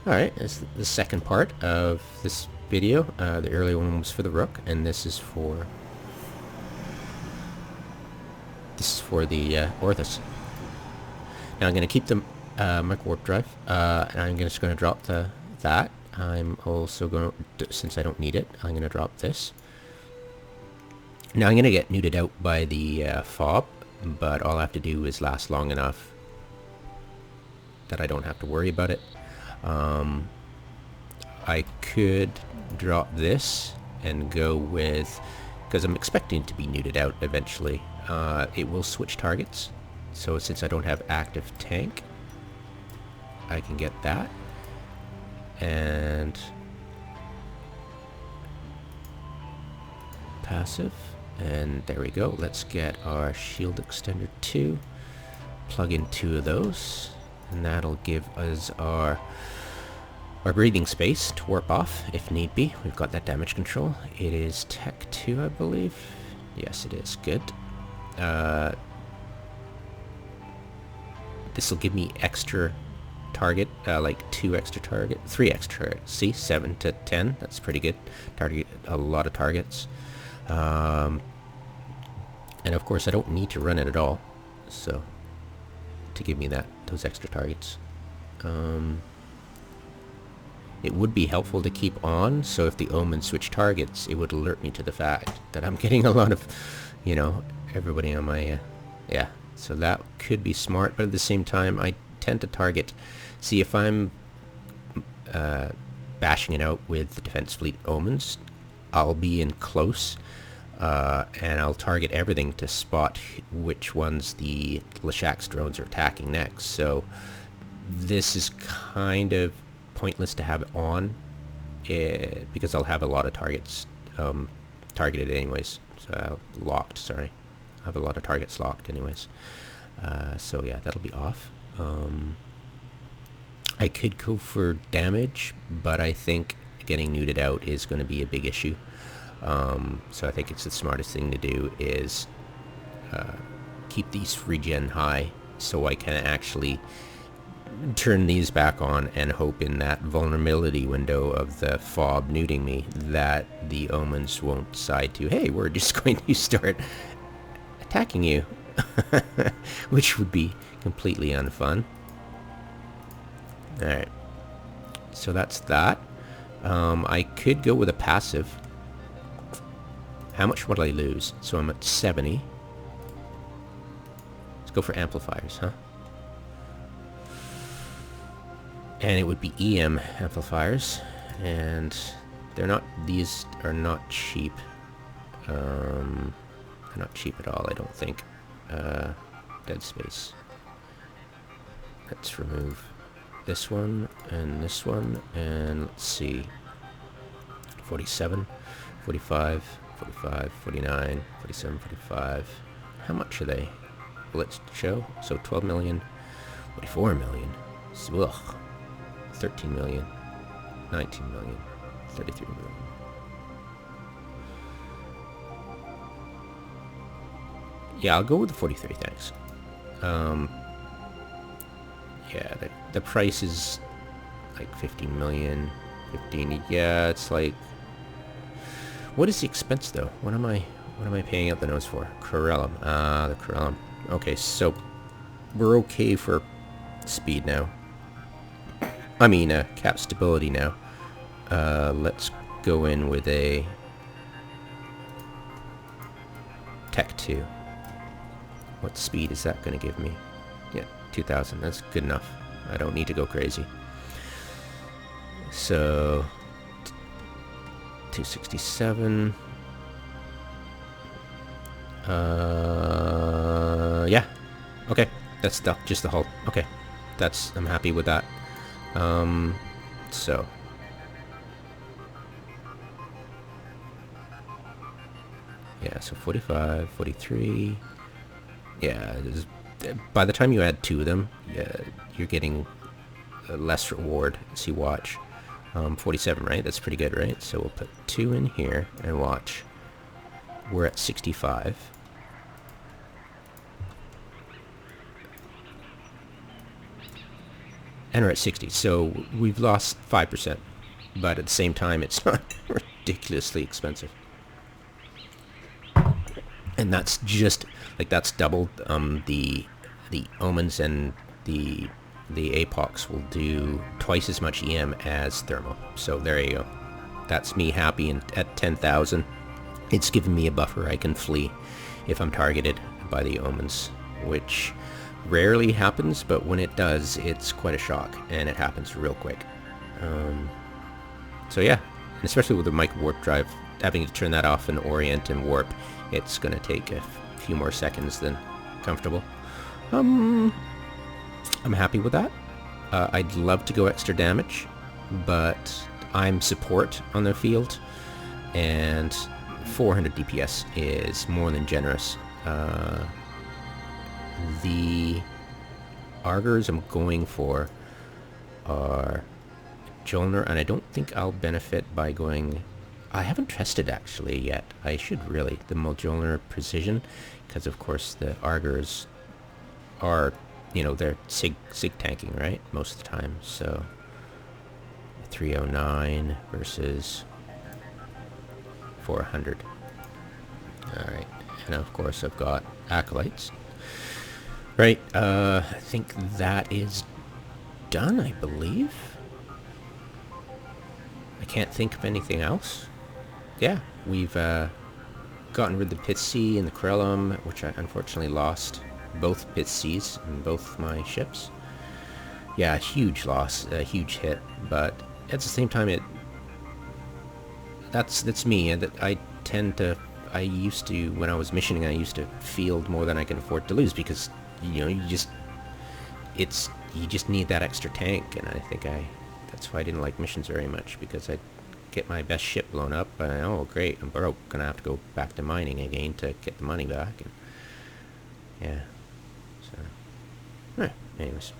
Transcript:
Alright, that's the second part of this video. The earlier one was for the Rook, and this is for the Orthus. Now I'm going to keep the Microwarpdrive, and I'm just going to drop that. I'm also going to, since I don't need it, I'm going to drop this. Now I'm going to get neuted out by the FOB, but all I have to do is last long enough that I don't have to worry about it. I could drop this and go with, because I'm expecting to be neuted out eventually, it will switch targets. So since I don't have active tank, I can get that. And passive. And there we go. Let's get our Shield Extender 2. Plug in 2 of those. And that'll give us our breathing space to warp off if need be. We've got that damage control. It is Tech 2, I believe. Yes, it is. Good. This will give me extra target, like 2 extra target, 3 extra targets. See, 7 to 10. That's pretty good. Target a lot of targets. And of course, I don't need to run it at all. So, to give me those extra targets. It would be helpful to keep on, so if the Omen switch targets, it would alert me to the fact that I'm getting a lot of, you know, everybody on my, yeah. So that could be smart, but at the same time, I tend to target, see if I'm bashing it out with the Defense Fleet Omens, I'll be in close, and I'll target everything to spot which ones the leshaks drones are attacking next. So this is kind of pointless to have it on, because I'll have a lot of targets targeted anyways. So locked, sorry. I have a lot of targets locked anyways. So yeah, that'll be off. I could go for damage, but I think getting neuted out is going to be a big issue. So I think it's the smartest thing to do is keep these regen high so I can actually turn these back on and hope in that vulnerability window of the FOB neuting me that the Omens won't decide to, hey, we're just going to start attacking you, which would be completely unfun. Alright, so that's that. I could go with a passive. How much would I lose? So I'm at 70. Let's go for amplifiers, huh? And it would be EM amplifiers, and they're not, these are not cheap. They're not cheap at all, I don't think. Dead space. Let's remove this one, and let's see. 47, 45, 45, 49, 47, 45. How much are they? Let's show. So 12 million, 44 million. Ugh. 13 million, 19 million, 33 million. Yeah, I'll go with the 43, thanks. Yeah, the price is like 15 million, 15, yeah, it's like, what is the expense though? What am I paying out the nose for? Corellum, the Corellum. Okay, so we're okay for speed now. I mean, cap stability now. Let's go in with a Tech 2. What speed is that going to give me? Yeah, 2000. That's good enough. I don't need to go crazy. So, 267. Yeah. Okay. That's just the hull. Okay. I'm happy with that. So yeah, so 45, 43. Yeah, by the time you add 2 of them, yeah, you're getting less reward. See, watch. 47, right? That's pretty good, right? So we'll put 2 in here and watch. We're at 65. and we're at 60. So we've lost 5%, but at the same time, it's not ridiculously expensive. And that's just like that's doubled. The omens and the apox will do twice as much EM as thermal. So there you go. That's me happy. And at 10,000, it's given me a buffer I can flee if I'm targeted by the omens, which rarely happens, but when it does, it's quite a shock, and it happens real quick. So yeah, and especially with the Microwarpdrive, having to turn that off and orient and warp, it's going to take a few more seconds than comfortable. I'm happy with that. I'd love to go extra damage, but I'm support on the field, and 400 DPS is more than generous. The Argers I'm going for are Jolner, and I don't think I'll benefit by going... I haven't tested actually yet. I should really. The Jolner Precision, because of course the Argers are, you know, they're sig tanking, right? Most of the time, so 309 versus 400. Alright, and of course I've got Acolytes. Right, I think that is done, I believe. I can't think of anything else. Yeah, we've gotten rid of the Pit C and the Corellum, which I unfortunately lost both Pit Cs in both my ships. Yeah, a huge loss, a huge hit, but at the same time, that's me, and that I tend to... I used to, when I was missioning, I used to field more than I can afford to lose, because, you know, you just need that extra tank, and I think that's why I didn't like missions very much, because I'd get my best ship blown up, and oh great, I'm broke, gonna have to go back to mining again to get the money back, and yeah, so, anyways.